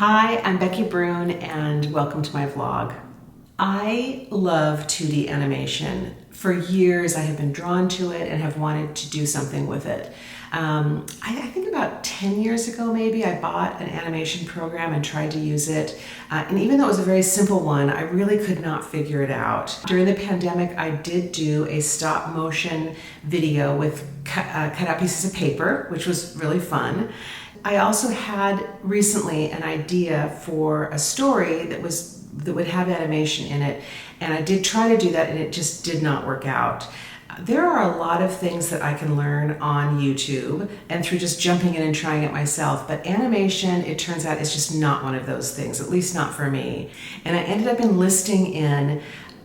Hi, I'm Becky Brune and welcome to my vlog. I love 2D animation. For years I have been drawn to it and have wanted to do something with it. I think about 10 years ago maybe I bought an animation program and tried to use it. And even though it was a very simple one, I really could not figure it out. During the pandemic I did do a stop motion video with cut out pieces of paper, which was really fun. I also had recently an idea for a story that would have animation in it, and I did try to do that and it just did not work out. There are a lot of things that I can learn on YouTube and through just jumping in and trying it myself, but animation, it turns out, is just not one of those things, at least not for me. And I ended up enlisting in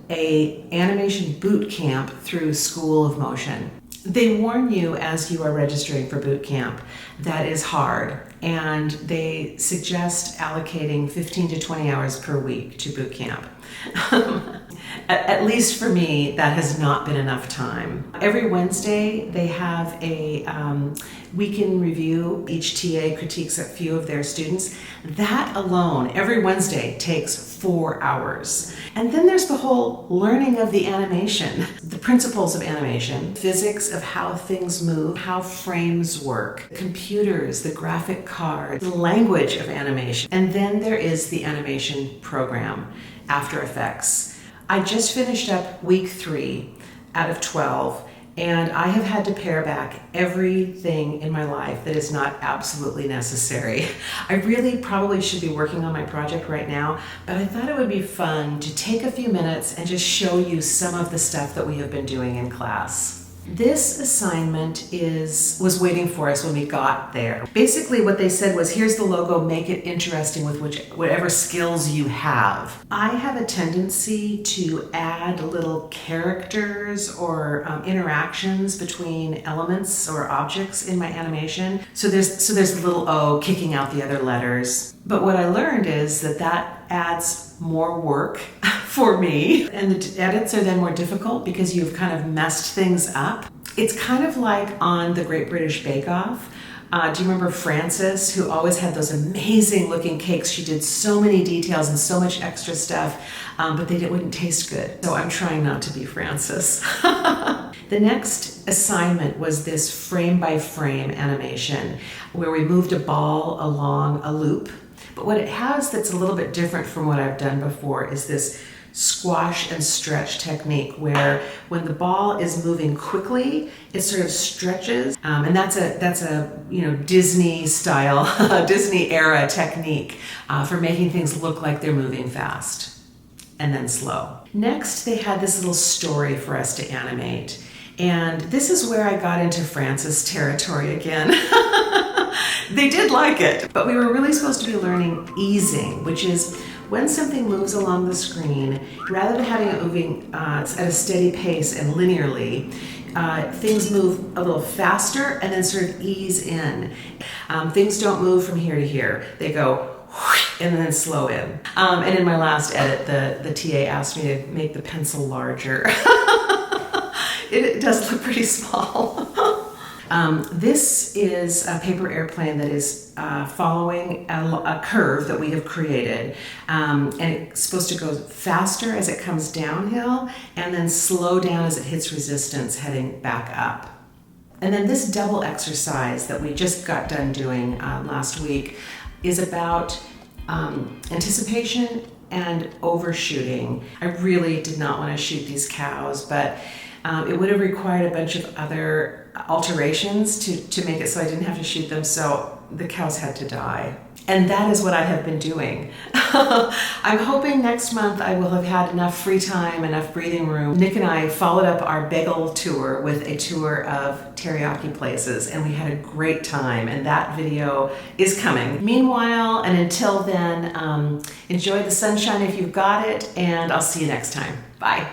an animation boot camp through School of Motion. They warn you as you are registering for boot camp that is hard, and they suggest allocating 15 to 20 hours per week to boot camp. At least for me, that has not been enough time. Every Wednesday, they have a week-in review. Each TA critiques a few of their students. That alone, every Wednesday, takes 4 hours. And then there's the whole learning of the animation, the principles of animation, physics of how things move, how frames work, computers, the graphic card, the language of animation. And then there is the animation program, After Effects. I just finished up week 3 out of 12, and I have had to pare back everything in my life that is not absolutely necessary. I really probably should be working on my project right now, but I thought it would be fun to take a few minutes and just show you some of the stuff that we have been doing in class. This assignment was waiting for us when we got there. Basically what they said was, here's the logo, make it interesting with whatever skills you have. I have a tendency to add little characters or interactions between elements or objects in my animation. So there's a little O kicking out the other letters. But what I learned is that adds more work for me, and the edits are then more difficult because you've kind of messed things up. It's kind of like on the Great British Bake Off. Do you remember Frances, who always had those amazing looking cakes? She did so many details and so much extra stuff, but they wouldn't taste good. So I'm trying not to be Frances. The next assignment was this frame by frame animation where we moved a ball along a loop. But what it has that's a little bit different from what I've done before is this squash and stretch technique where when the ball is moving quickly, it sort of stretches. And that's a Disney style, Disney era technique for making things look like they're moving fast and then slow. Next, they had this little story for us to animate. And this is where I got into Frances territory again. They did like it, but we were really supposed to be learning easing, which is when something moves along the screen, rather than having it moving at a steady pace and linearly, things move a little faster and then sort of ease in. Things don't move from here to here. They go and then slow in. And in my last edit, the TA asked me to make the pencil larger. It does look pretty small. This is a paper airplane that is following a curve that we have created, and it's supposed to go faster as it comes downhill and then slow down as it hits resistance heading back up. And then this double exercise that we just got done doing last week is about anticipation and overshooting. I really did not want to shoot these cows, but it would have required a bunch of other alterations to make it so I didn't have to shoot them, so the cows had to die. And that is what I have been doing. I'm hoping next month I will have had enough free time, enough breathing room. Nick and I followed up our bagel tour with a tour of teriyaki places, and we had a great time, and that video is coming. Meanwhile, and until then, enjoy the sunshine if you've got it, and I'll see you next time. Bye.